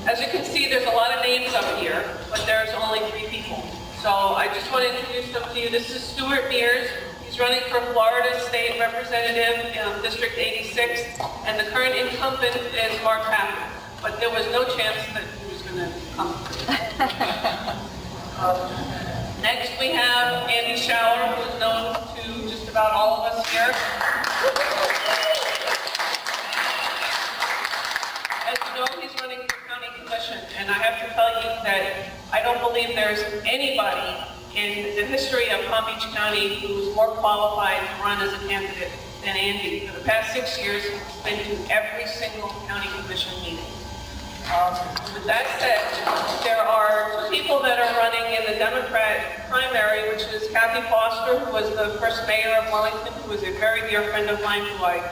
As you can see, there's a lot of names up here, but there's only 3 people. So I just want to introduce them to you. This is Stuart Mears. He's running for Florida State Representative in District 86, and the current incumbent is Mark Pappen. But there was no chance that he was going to come. Next we have Andy Schaller, who is known to just about all of us here. As you know, he's running for county commission, and I have to tell you that I don't believe there's anybody in the history of Palm Beach County who's more qualified to run as a candidate than Andy. For the past 6 years, he's been to every single county commission meeting. With that said, there are 2 people that are running in the Democrat primary, which is Kathy Foster, who was the first mayor of Wellington, who is a very dear friend of mine who I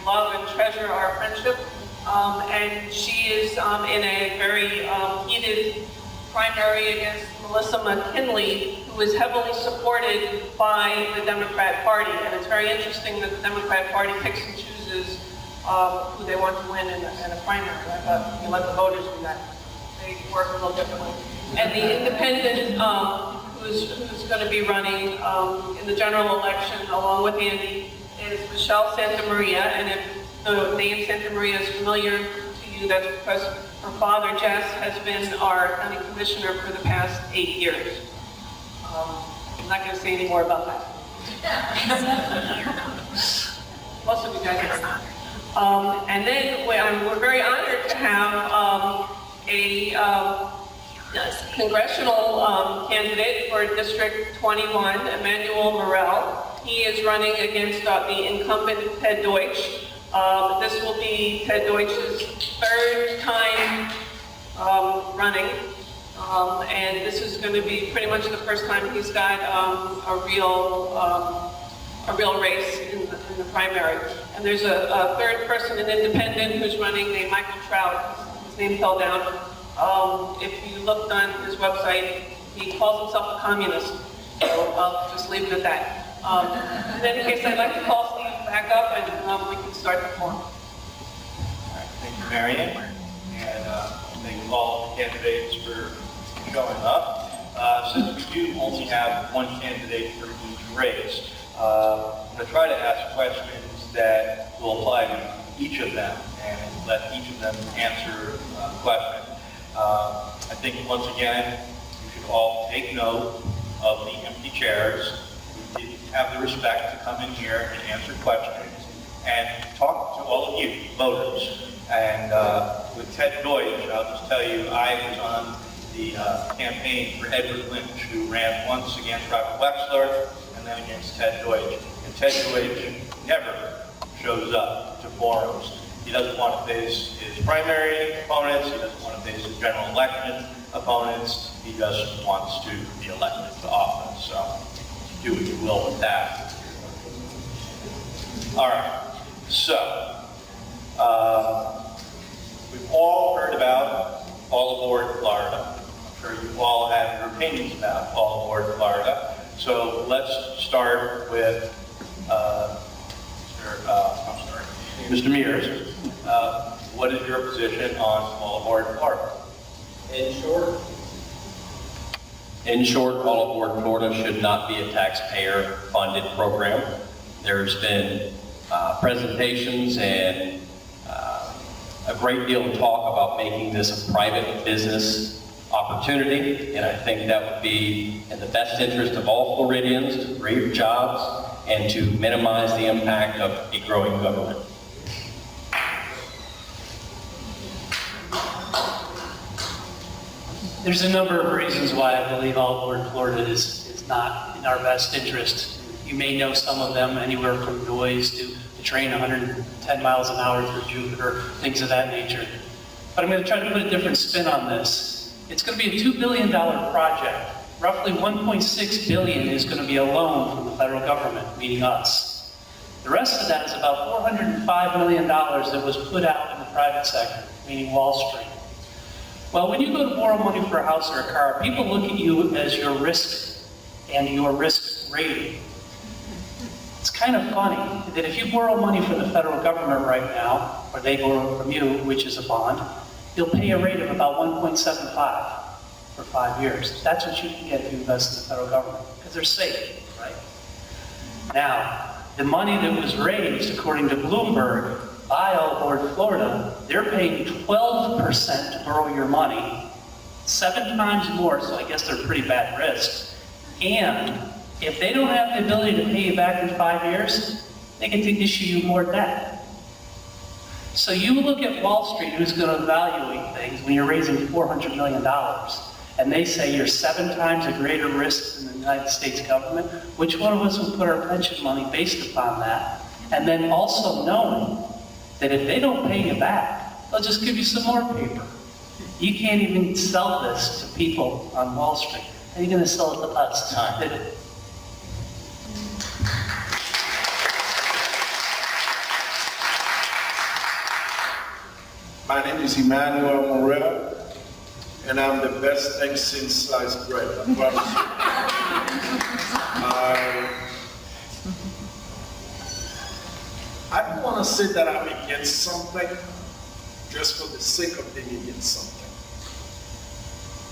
love and treasure our friendship. And she is in a very heated primary against Melissa McKinley, who is heavily supported by the Democrat Party. And it's very interesting that the Democrat Party picks and chooses who they want to win in a primary. I thought you let the voters do that. They work a little differently. And the independent who's going to be running in the general election along with Andy is Michelle Santamaria. And if the name Santamaria is familiar to you, that's because her father, Jess, has been our county commissioner for the past 8 years. I'm not going to say any more about that. Most of you guys are. And then we're very honored to have a congressional candidate for District 21, Emmanuel Morel. He is running against the incumbent Ted Deutsch. This will be Ted Deutsch's 3rd time running, and this is going to be pretty much the first time he's got a real race in the primary. And there's a 3rd person, an independent, who's running named Michael Trout. His name fell down. If you looked on his website, he calls himself a communist. So I'll just leave it at that. In any case, I'd like to call Steve back up and we can start the forum. All right, thank you, Marion. And thank you all the candidates for showing up. Since we do only have 1 candidate for each race, I'm going to try to ask questions that will apply to each of them and let each of them answer the question. I think once again, you should all take note of the empty chairs. We did have the respect to come in here and answer questions and talk to all of you, voters. And with Ted Deutsch, I'll just tell you, I was on the campaign for Edward Lynch, who ran once against Robert Wexler and then against Ted Deutsch. And Ted Deutsch never shows up to forums. He doesn't want to face his primary opponents. He doesn't want to face his general election opponents. He just wants to be elected to office. So do what you will with that. All right. So we've all heard about All Aboard Florida. I'm sure you all have your opinions about All Aboard Florida. So let's start with Mr. Mears. What is your position on All Aboard Florida? In short, All Aboard Florida should not be a taxpayer-funded program. There's been presentations and a great deal of talk about making this a private business opportunity, and I think that would be in the best interest of all Floridians to create jobs and to minimize the impact of a growing government. There's a number of reasons why I believe All Aboard Florida is not in our best interest. You may know some of them, anywhere from noise to train 110 miles an hour through Jupiter, things of that nature. But I'm going to try to put a different spin on this. It's going to be a $2 billion project. Roughly $1.6 billion is going to be a loan from the federal government, meaning us. The rest of that is about $405 million that was put out in the private sector, meaning Wall Street. Well, when you go to borrow money for a house or a car, people look at you as your risk and your risk rating. It's kind of funny that if you borrow money from the federal government right now, or they borrow from you, which is a bond, you'll pay a rate of about 1.75 for 5 years. That's what you can get if you invest in the federal government, because they're safe, right? Now, the money that was raised, according to Bloomberg, by All Aboard Florida, they're paying 12% to borrow your money, 7 times more, so I guess they're pretty bad risks. And if they don't have the ability to pay you back in 5 years, they can issue you more debt. So you look at Wall Street, who's going to evaluate things when you're raising $400 million, and they say you're 7 times a greater risk than the United States government. Which one of us would put our pension money based upon that? And then also knowing that if they don't pay you back, they'll just give you some more paper. You can't even sell this to people on Wall Street. How are you going to sell it to us? My name is Emmanuel Morel, and I'm the best thing since sliced bread, I promise you. I don't want to say that I'm against something just for the sake of being against something.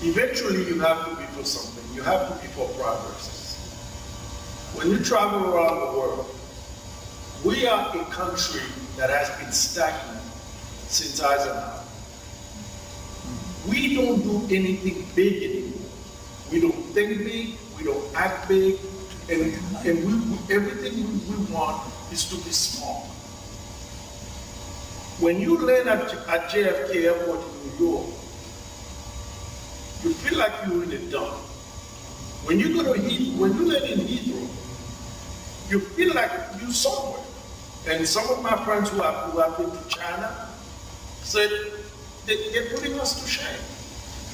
Eventually, you have to be for something. You have to be for progress. When you travel around the world, we are a country that has been stagnant since Eisenhower. We don't do anything big anymore. We don't think big, we don't act big, and everything we want is to be small. When you land at JFK Airport in New York, you feel like you're in a dump. When you go to when you land in Heathrow, you feel like you're somewhere. And some of my friends who have been to China said they're putting us to shame.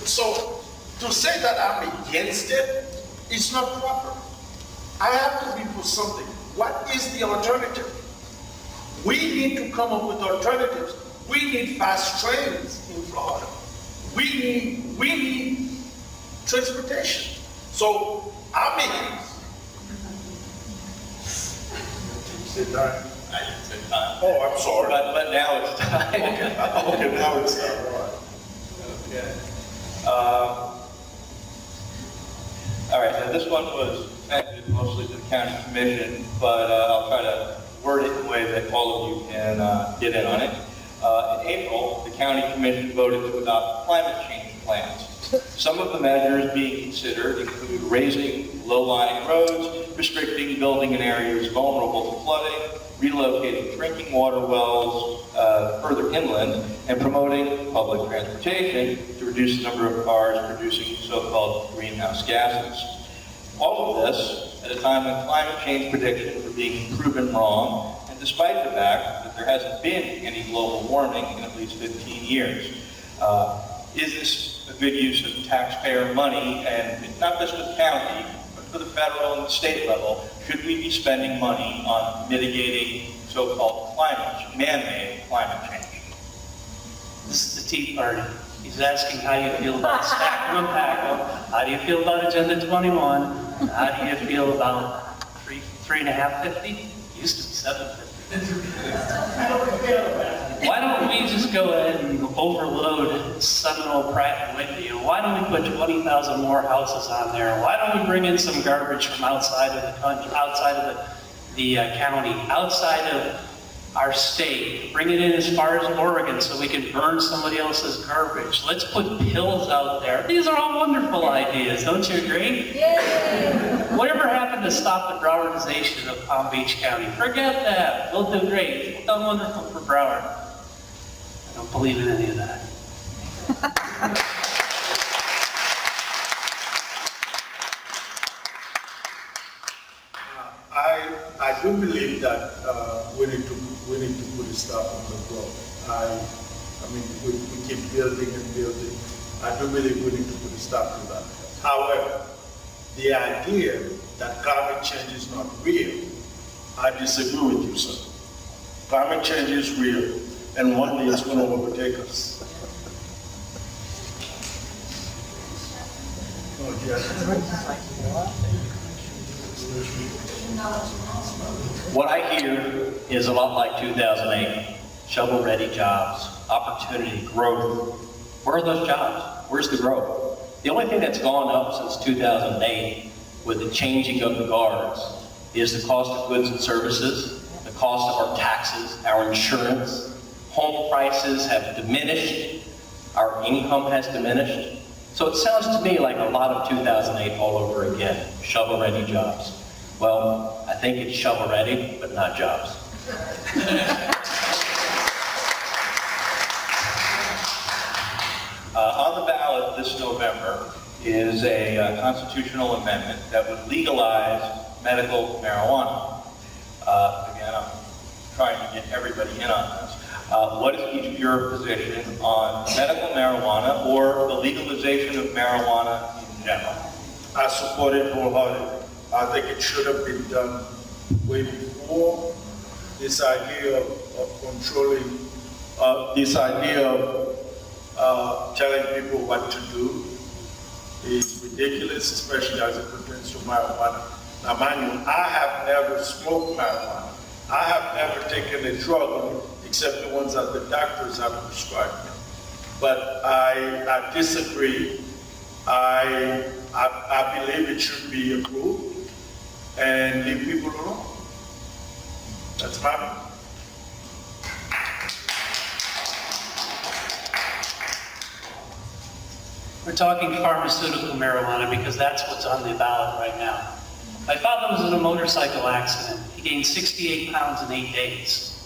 So to say that I'm against it is not proper. I have to be for something. What is the alternative? We need to come up with alternatives. We need fast trains in Florida. We need transportation. So I'm against. Sit down. I didn't say time. Oh, I'm sorry. But now it's time. Okay, now it's time. All right. Okay. All right, now this one was connected mostly to the county commission, but I'll try to word it in a way that all of you can get in on it. In April, the county commission voted to adopt climate change plans. Some of the measures being considered include raising low-lying roads, restricting building in areas vulnerable to flooding, relocating drinking water wells further inland, and promoting public transportation to reduce the number of cars producing so-called greenhouse gases. All of this at a time when climate change predictions are being proven wrong, and despite the fact that there hasn't been any global warming in at least 15 years. Is this a good use of taxpayer money, and not just for the county, but for the federal and state level? Should we be spending money on mitigating so-called man-made climate change? This is the Tea Party. He's asking how you feel about stack 'em and pack 'em. How do you feel about Agenda 21? And how do you feel about 3.550? Used to be 750. Why don't we just go ahead and overload Seminole, Pratt, and Whitney? Why don't we put 20,000 more houses on there? Why don't we bring in some garbage from outside of the country, outside of the county, outside of our state? Bring it in as far as Oregon so we can burn somebody else's garbage. Let's put pills out there. These are all wonderful ideas, don't you agree? Yay! Whatever happened to stop the Browardization of Palm Beach County? Forget that. We'll do great. We've done wonderful for Broward. I don't believe in any of that. I do believe that we need to put a stop on the growth. I mean, we keep building and building. I do believe we need to put a stop to that. However, the idea that climate change is not real, I disagree with you, sir. Climate change is real, and one day it's going to overtake us. Oh, What I hear is a lot like 2008. Shovel-ready jobs, opportunity, growth, Where are those jobs? Where's the growth? The only thing that's gone up since 2008 with the changing of the guards is the cost of goods and services, the cost of our taxes, our insurance. Home prices have diminished. Our income has diminished. So it sounds to me like a lot of 2008 all over again, shovel-ready jobs. Well, I think it's shovel-ready, but not jobs. On the ballot this November is a constitutional amendment that would legalize medical marijuana. Again, I'm trying to get everybody in on this. What is each of your position on medical marijuana or the legalization of marijuana in general? I support it wholeheartedly. I think it should have been done way before. This idea of controlling, this idea of telling people what to do is ridiculous, especially as it pertains to marijuana. Now, mind you, I have never smoked marijuana. I have never taken a drug except the ones that the doctors have prescribed me. But I disagree. I believe it should be approved and leave people alone. That's my view. We're talking pharmaceutical marijuana because that's what's on the ballot right now. My father was in a motorcycle accident. He gained 68 pounds in 8 days.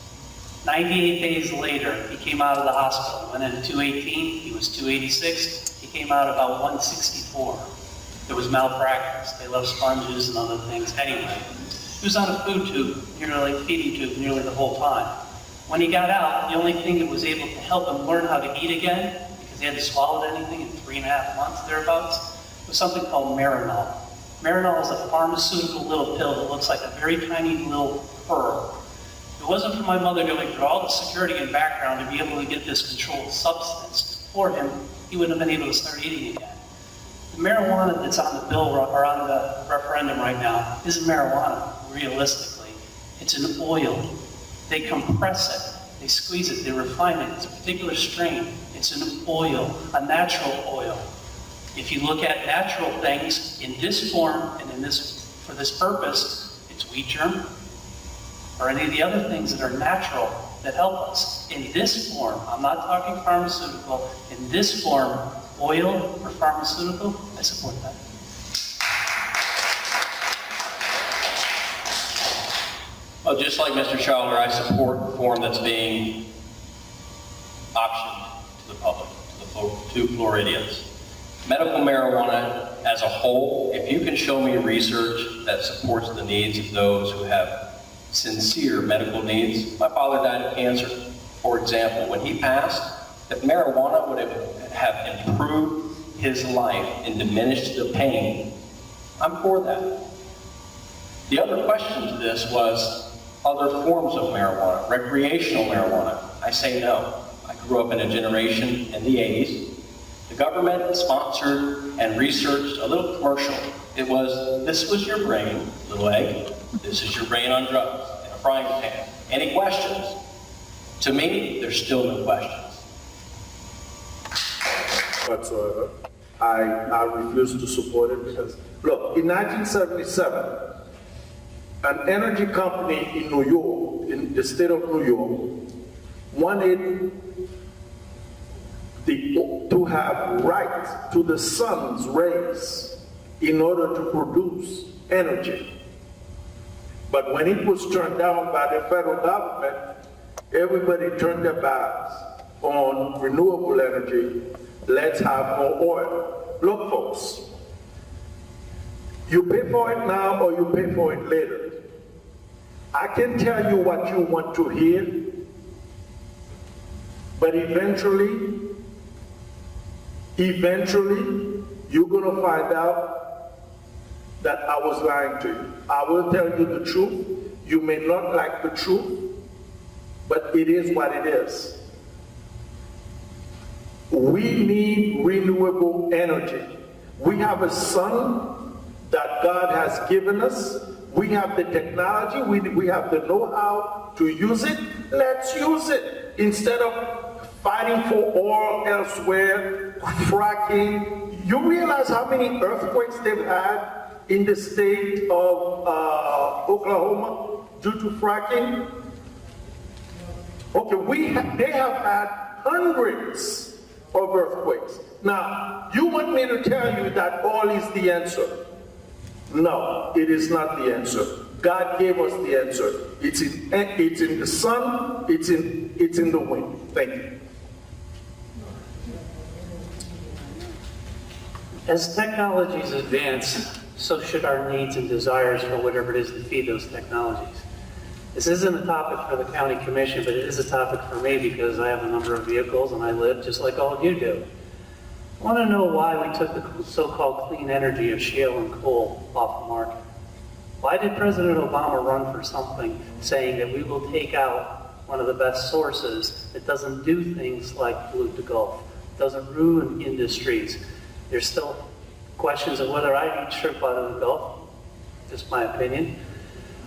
98 days later, he came out of the hospital. Went into 218, he was 286. He came out about 164. There was malpractice. They left sponges and other things. Anyway, he was on a food tube, feeding tube, nearly the whole time. When he got out, the only thing that was able to help him learn how to eat again, because he hadn't swallowed anything in 3.5 months, thereabouts, was something called Marinol. Marinol is a pharmaceutical little pill that looks like a very tiny little pearl. If it wasn't for my mother going through all the security and background to be able to get this controlled substance for him, he wouldn't have been able to start eating again. The marijuana that's on the bill or on the referendum right now isn't marijuana, realistically. It's an oil. They compress it, they squeeze it, they refine it. It's a particular strain. It's an oil, a natural oil. If you look at natural things in this form and for this purpose, it's wheat germ or any of the other things that are natural that help us. In this form, I'm not talking pharmaceutical, in this form, oil or pharmaceutical, I support that. Well, just like Mr. Schaller, I support the form that's being optioned to the public, to Floridians. Medical marijuana as a whole, if you can show me research that supports the needs of those who have sincere medical needs. My father died of cancer, for example. When he passed, if marijuana would have improved his life and diminished the pain, I'm for that. The other question to this was other forms of marijuana, recreational marijuana. I say no. I grew up in a generation in the 80s. The government sponsored and researched a little commercial. It was, this was your brain, little egg. This is your brain on drugs in a frying pan. Any questions? To me, there's still no questions. Whatsoever. I refuse to support it because, look, in 1977, an energy company in New York, in the state of New York, wanted to have right to the sun's rays in order to produce energy. But when it was turned down by the federal government, everybody turned their backs on renewable energy. Let's have more oil. Look, folks, you pay for it now or you pay for it later. I can tell you what you want to hear, but eventually, you're going to find out that I was lying to you. I will tell you the truth. You may not like the truth, but it is what it is. We need renewable energy. We have a sun that God has given us. We have the technology. We have the know-how to use it. Let's use it instead of fighting for oil elsewhere, fracking. You realize how many earthquakes they've had in the state of Oklahoma due to fracking? Okay, they have had hundreds of earthquakes. Now, you want me to tell you that oil is the answer? No, it is not the answer. God gave us the answer. It's in the sun, it's in the wind. Thank you. As technologies advance, so should our needs and desires for whatever it is to feed those technologies. This isn't a topic for the county commission, but it is a topic for me because I have a number of vehicles and I live just like all of you do. I want to know why we took the so-called clean energy of shale and coal off the market. Why did President Obama run for something saying that we will take out one of the best sources that doesn't do things like pollute the Gulf, doesn't ruin industries? There's still questions of whether I eat shrimp out of the Gulf, just my opinion.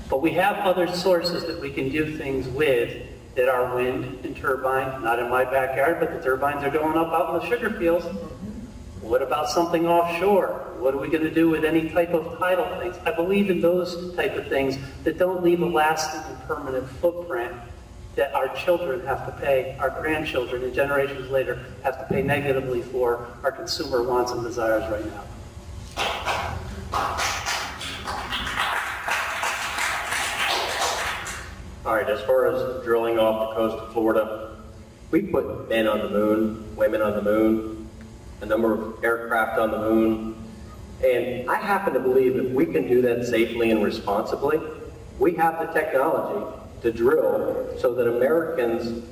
But we have other sources that we can do things with that are wind and turbine, not in my backyard, but the turbines are going up out in the sugar fields. What about something offshore? What are we going to do with any type of tidal things? I believe in those type of things that don't leave a lasting and permanent footprint that our children have to pay, our grandchildren and generations later have to pay negatively for our consumer wants and desires right now. All right, as far as drilling off the coast of Florida, we put men on the moon, women on the moon, a number of aircraft on the moon, and I happen to believe if we can do that safely and responsibly, we have the technology to drill so that Americans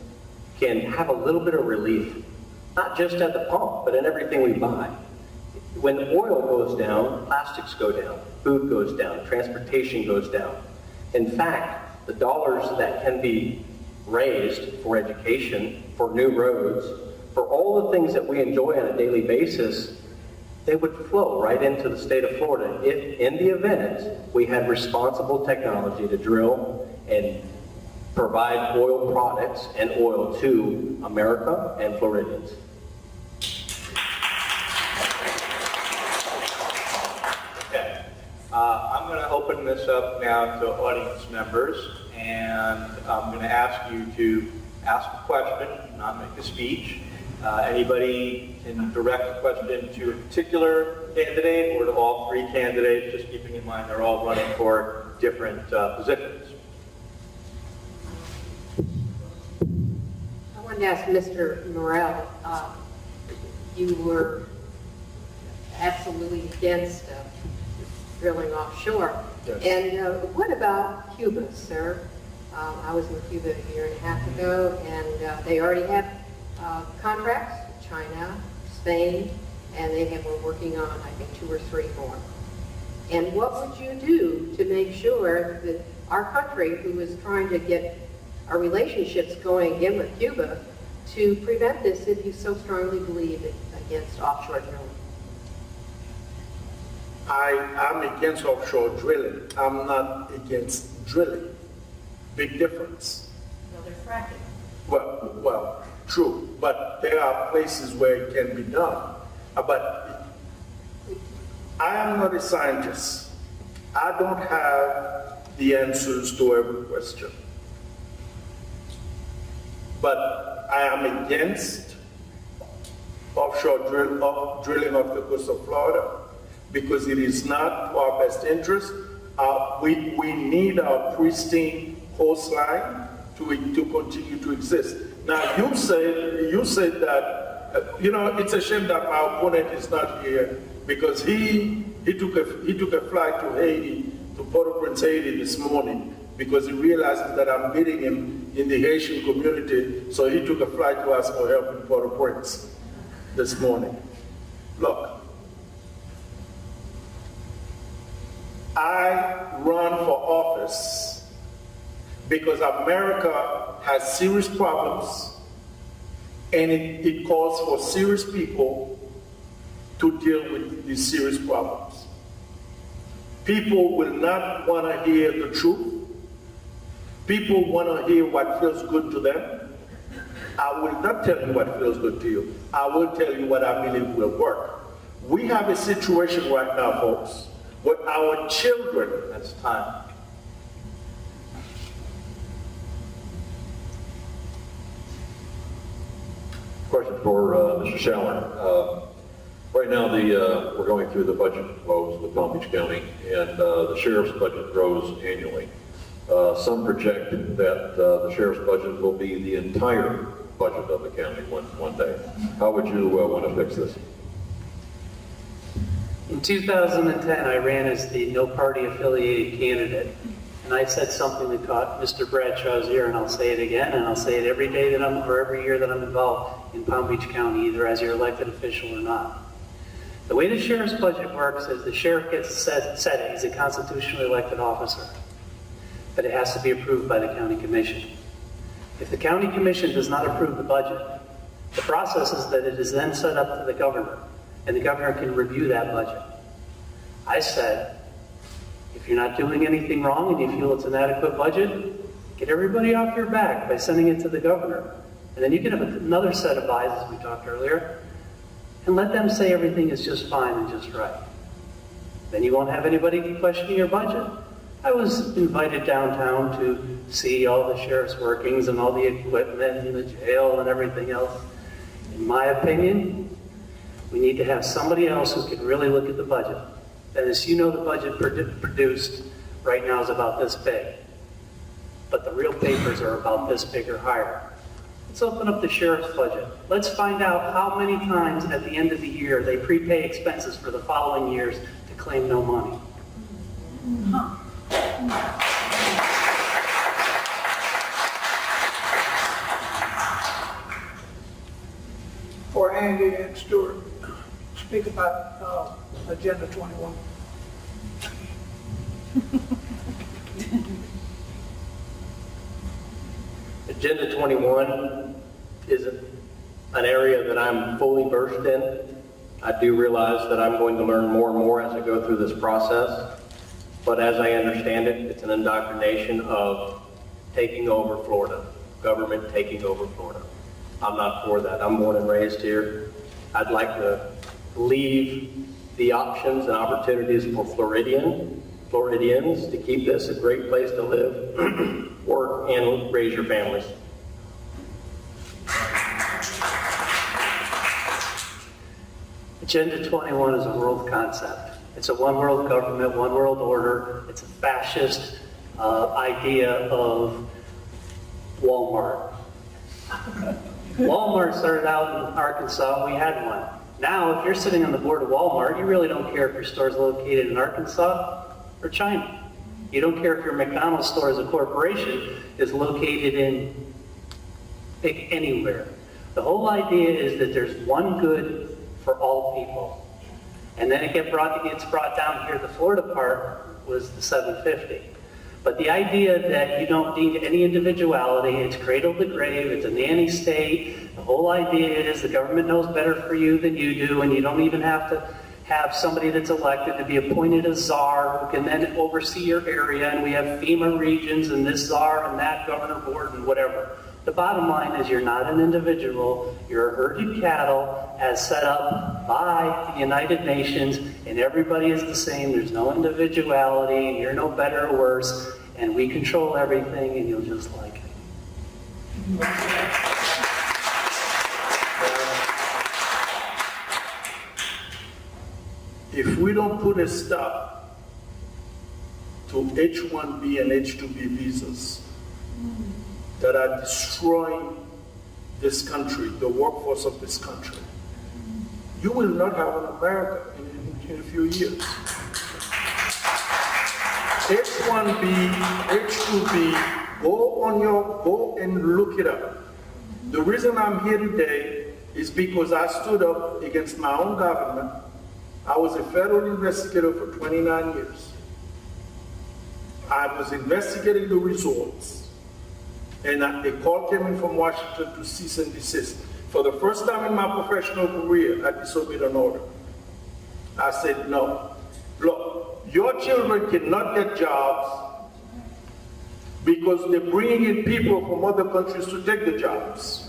can have a little bit of relief, not just at the pump, but in everything we buy. When oil goes down, plastics go down, food goes down, transportation goes down. In fact, the dollars that can be raised for education, for new roads, for all the things that we enjoy on a daily basis, they would flow right into the state of Florida if, in the event, we had responsible technology to drill and provide oil products and oil to America and Floridians. Okay. I'm going to open this up now to audience members, and I'm going to ask you to ask a question, not make a speech. Anybody can direct a question to a particular candidate or to all three candidates, just keeping in mind they're all running for different positions. I wanted to ask Mr. Morrell, you were absolutely against drilling offshore. Yes. And what about Cuba, sir? I was in Cuba a year and a half ago, and they already have contracts with China, Spain, and we're working on, I think, 2 or 3 more. And what would you do to make sure that our country, who is trying to get our relationships going again with Cuba, to prevent this if you so strongly believe against offshore drilling? I'm against offshore drilling. I'm not against drilling. Big difference. Well, they're fracking. Well, true, but there are places where it can be done. But I am not a scientist. I don't have the answers to every question. But I am against offshore drilling off the coast of Florida because it is not to our best interest. We need our pristine coastline to continue to exist. Now, you said that, it's a shame that my opponent is not here because he took a flight to Haiti, to Port-au-Prince, Haiti this morning because he realizes that I'm beating him in the Haitian community, so he took a flight to ask for help in Port-au-Prince this morning. Look, I run for office because America has serious problems and it calls for serious people to deal with these serious problems. People will not want to hear the truth. People want to hear what feels good to them. I will not tell you what feels good to you. I will tell you what I believe will work. We have a situation right now, folks, with our children. That's time. Question for Mr. Schaller. Right now, we're going through the budget flows with Palm Beach County, and the sheriff's budget grows annually. Some project that the sheriff's budget will be the entire budget of the county one day. How would you want to fix this? In 2010, I ran as the no-party affiliated candidate, and I said something that caught Mr. Bradshaw's ear, and I'll say it again, and I'll say it every day that or every year that I'm involved in Palm Beach County, either as your elected official or not. The way the sheriff's budget works is the sheriff gets set it. He's a constitutionally elected officer, but it has to be approved by the county commission. If the county commission does not approve the budget, the process is that it is then sent up to the governor, and the governor can review that budget. I said, if you're not doing anything wrong and you feel it's an adequate budget, get everybody off your back by sending it to the governor. And then you can have another set of eyes, as we talked earlier, and let them say everything is just fine and just right. Then you won't have anybody questioning your budget. I was invited downtown to see all the sheriff's workings and all the equipment and the jail and everything else. In my opinion, we need to have somebody else who can really look at the budget. And as you know, the budget produced right now is about this big. But the real papers are about this big or higher. Let's open up the sheriff's budget. Let's find out how many times at the end of the year they prepay expenses for the following years to claim no money. For Andy and Stuart, speak about Agenda 21. Agenda 21 is an area that I'm fully versed in. I do realize that I'm going to learn more and more as I go through this process. But as I understand it, it's an indoctrination of taking over Florida, government taking over Florida. I'm not for that. I'm born and raised here. I'd like to leave the options and opportunities for Floridians to keep this a great place to live, work, and raise your families. Agenda 21 is a world concept. It's a one world government, one world order. It's a fascist idea of Walmart. Walmart started out in Arkansas, and we had one. Now, if you're sitting on the board of Walmart, you really don't care if your store is located in Arkansas or China. You don't care if your McDonald's store as a corporation is located in anywhere. The whole idea is that there's one good for all people. And then it gets brought down here. The Florida part was the 750. But the idea that you don't need any individuality, it's cradle to grave, it's a nanny state. The whole idea is the government knows better for you than you do, and you don't even have to have somebody that's elected to be appointed a czar who can then oversee your area, and we have FEMA regions and this czar and that governor board and whatever. The bottom line is you're not an individual, you're a herd of cattle as set up by the United Nations, and everybody is the same. There's no individuality, and you're no better or worse, and we control everything, and you'll just like it. If we don't put a stop to H-1B and H-2B visas that are destroying this country, the workforce of this country, you will not have an America in a few years. H-1B, H-2B, go and look it up. The reason I'm here today is because I stood up against my own government. I was a federal investigator for 29 years. I was investigating the resorts. And a call came in from Washington to cease and desist. For the first time in my professional career, I disobeyed an order. I said, no. Look, your children cannot get jobs because they're bringing in people from other countries to take the jobs.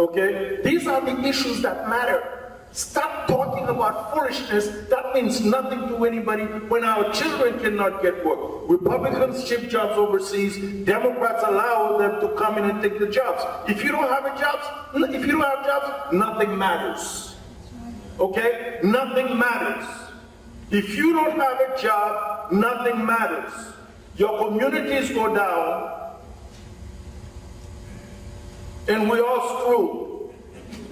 Okay? These are the issues that matter. Stop talking about foolishness. That means nothing to anybody when our children cannot get work. Republicans ship jobs overseas. Democrats allow them to come in and take the jobs. If you don't have jobs, nothing matters. Okay? Nothing matters. If you don't have a job, nothing matters. Your communities go down, and we're all screwed.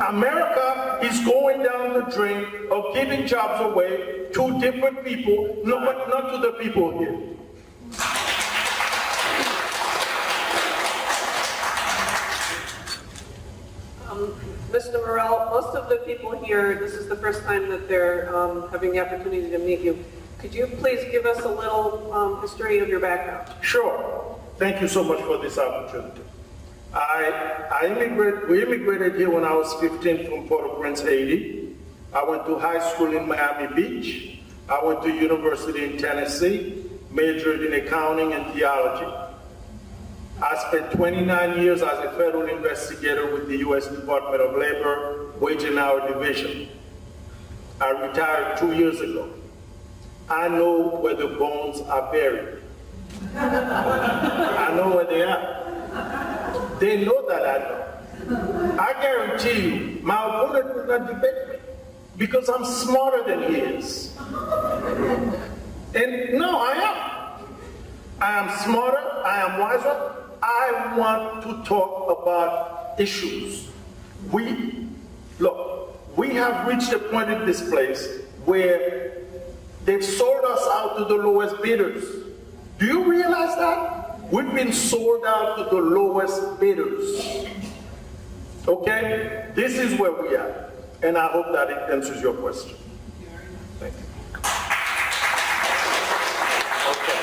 America is going down the drain of giving jobs away to different people, not to the people here. Mr. Morrell, most of the people here, this is the first time that they're having the opportunity to meet you. Could you please give us a little history of your background? Sure. Thank you so much for this opportunity. We immigrated here when I was 15 from Port-au-Prince, Haiti. I went to high school in Miami Beach. I went to university in Tennessee, majored in accounting and theology. I spent 29 years as a federal investigator with the U.S. Department of Labor, Wage and Hour Division. I retired 2 years ago. I know where the bones are buried. I know where they are. They know that I know. I guarantee you, my opponent will not debate me because I'm smarter than he is. And no, I am. I am smarter, I am wiser. I want to talk about issues. We have reached a point in this place where they've sold us out to the lowest bidders. Do you realize that? We've been sold out to the lowest bidders. Okay? This is where we are. And I hope that it answers your question. Thank you. Okay.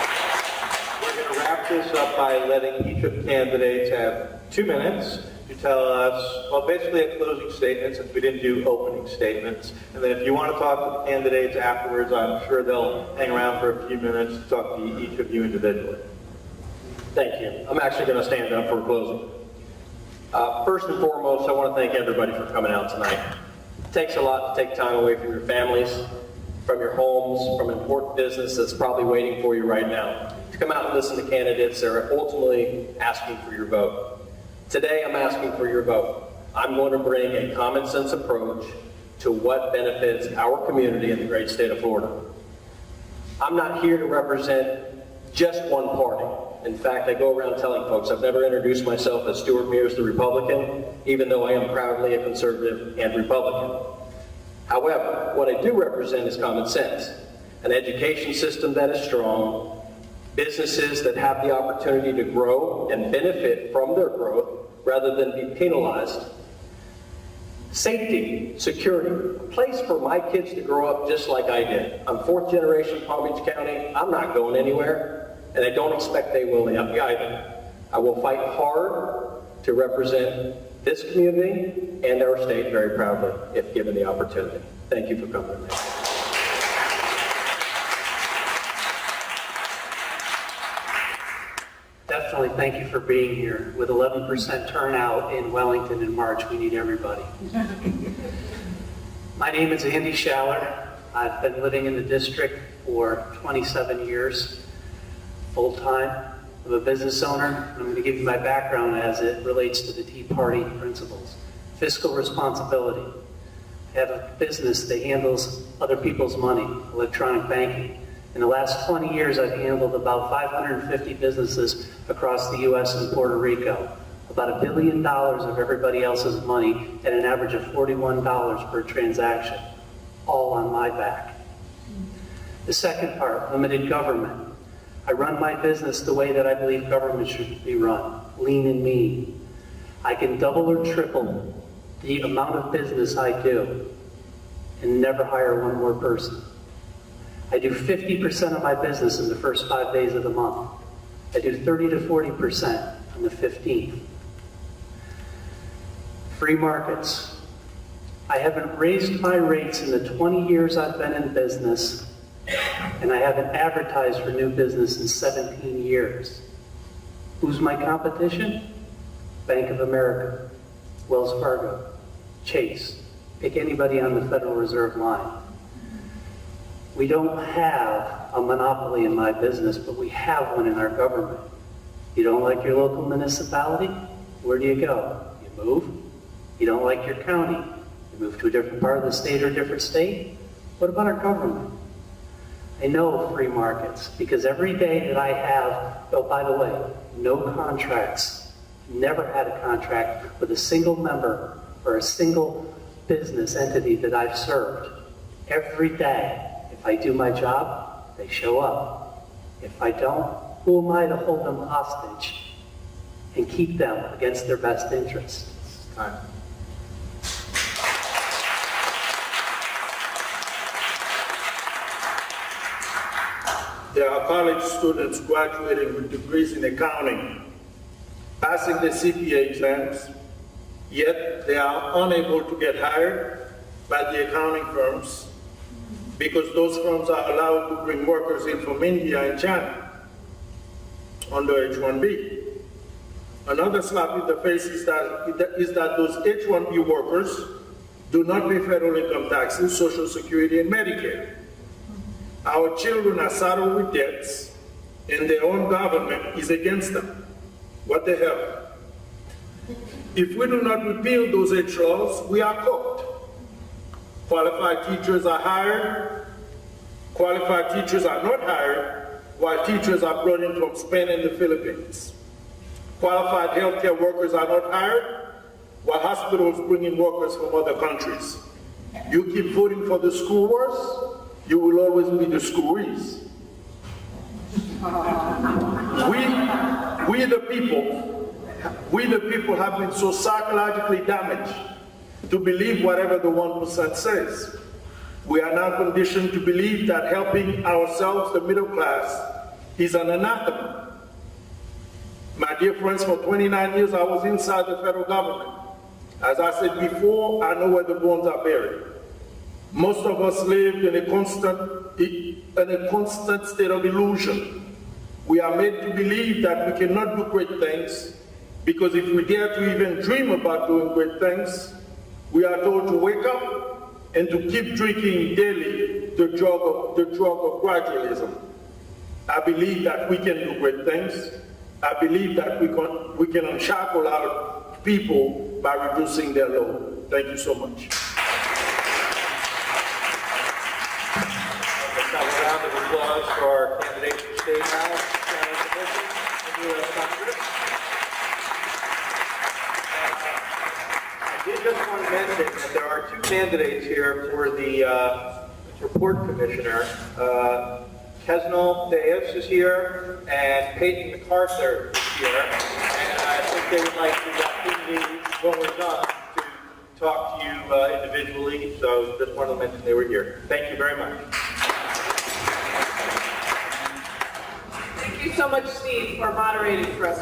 We're going to wrap this up by letting each of the candidates have 2 minutes to tell us, well, basically a closing statement, since we didn't do opening statements. And then if you want to talk to the candidates afterwards, I'm sure they'll hang around for a few minutes to talk to each of you individually. Thank you. I'm actually going to stand up for closing. First and foremost, I want to thank everybody for coming out tonight. It takes a lot to take time away from your families, from your homes, from important business that's probably waiting for you right now, to come out and listen to candidates that are ultimately asking for your vote. Today, I'm asking for your vote. I'm going to bring a common sense approach to what benefits our community in the great state of Florida. I'm not here to represent just one party. In fact, I go around telling folks I've never introduced myself as Stuart Mears the Republican, even though I am proudly a conservative and Republican. However, what I do represent is common sense, an education system that is strong, businesses that have the opportunity to grow and benefit from their growth rather than be penalized, safety, security, a place for my kids to grow up just like I did. I'm fourth generation Palm Beach County. I'm not going anywhere. And I don't expect they will either. I will fight hard to represent this community and our state very proudly, if given the opportunity. Thank you for coming tonight. Definitely thank you for being here. With 11% turnout in Wellington in March, we need everybody. My name is Andy Schaller. I've been living in the district for 27 years. Full-time. I'm a business owner. I'm going to give you my background as it relates to the Tea Party principles. Fiscal responsibility. I have a business that handles other people's money, electronic banking. In the last 20 years, I've handled about 550 businesses across the U.S. and Puerto Rico. About $1 billion of everybody else's money at an average of $41 per transaction. All on my back. The second part, limited government. I run my business the way that I believe government should be run, lean and mean. I can double or triple the amount of business I do and never hire one more person. I do 50% of my business in the first 5 days of the month. I do 30 to 40% on the 15th. Free markets. I haven't raised my rates in the 20 years I've been in business, and I haven't advertised for new business in 17 years. Who's my competition? Bank of America. Wells Fargo, Chase, pick anybody on the Federal Reserve line. We don't have a monopoly in my business, but we have one in our government. You don't like your local municipality? Where do you go? You move. You don't like your county? You move to a different part of the state or a different state? What about our government? I know free markets because every day that I have, oh, by the way, no contracts, never had a contract with a single member or a single business entity that I've served. Every day, if I do my job, they show up. If I don't, who am I to hold them hostage and keep them against their best interest? Time. There are college students graduating with degrees in accounting, passing the CPA exams, yet they are unable to get hired by the accounting firms because those firms are allowed to bring workers in from India and China under H-1B. Another slap in the face is that those H-1B workers do not pay federal income taxes, Social Security, and Medicare. Our children are saddled with debts, and their own government is against them. What the hell? If we do not repeal those H laws, we are cooked. Qualified teachers are hired, qualified teachers are not hired, while teachers are brought in from Spain and the Philippines. Qualified healthcare workers are not hired, while hospitals bring in workers from other countries. You keep voting for the school wars, you will always be the schoolees. We the people have been so psychologically damaged to believe whatever the 1% says. We are now conditioned to believe that helping ourselves, the middle class, is an anathema. My dear friends, for 29 years I was inside the federal government. As I said before, I know where the bones are buried. Most of us lived in a constant state of illusion. We are made to believe that we cannot do great things because if we dare to even dream about doing great things, we are told to wake up and to keep drinking daily the drug of gradualism. I believe that we can do great things. I believe that we can unshackle our people by reducing their load. Thank you so much. Let's have a round of applause for our candidates for State House and U.S. Congress. I did just want to mention that there are two candidates here for the report commissioner. Kesnel Deus is here, and Peyton MacArthur is here. And I think they would like the opportunity, when we're done, to talk to you individually. So just wanted to mention they were here. Thank you very much. Thank you so much, Steve, for moderating for us.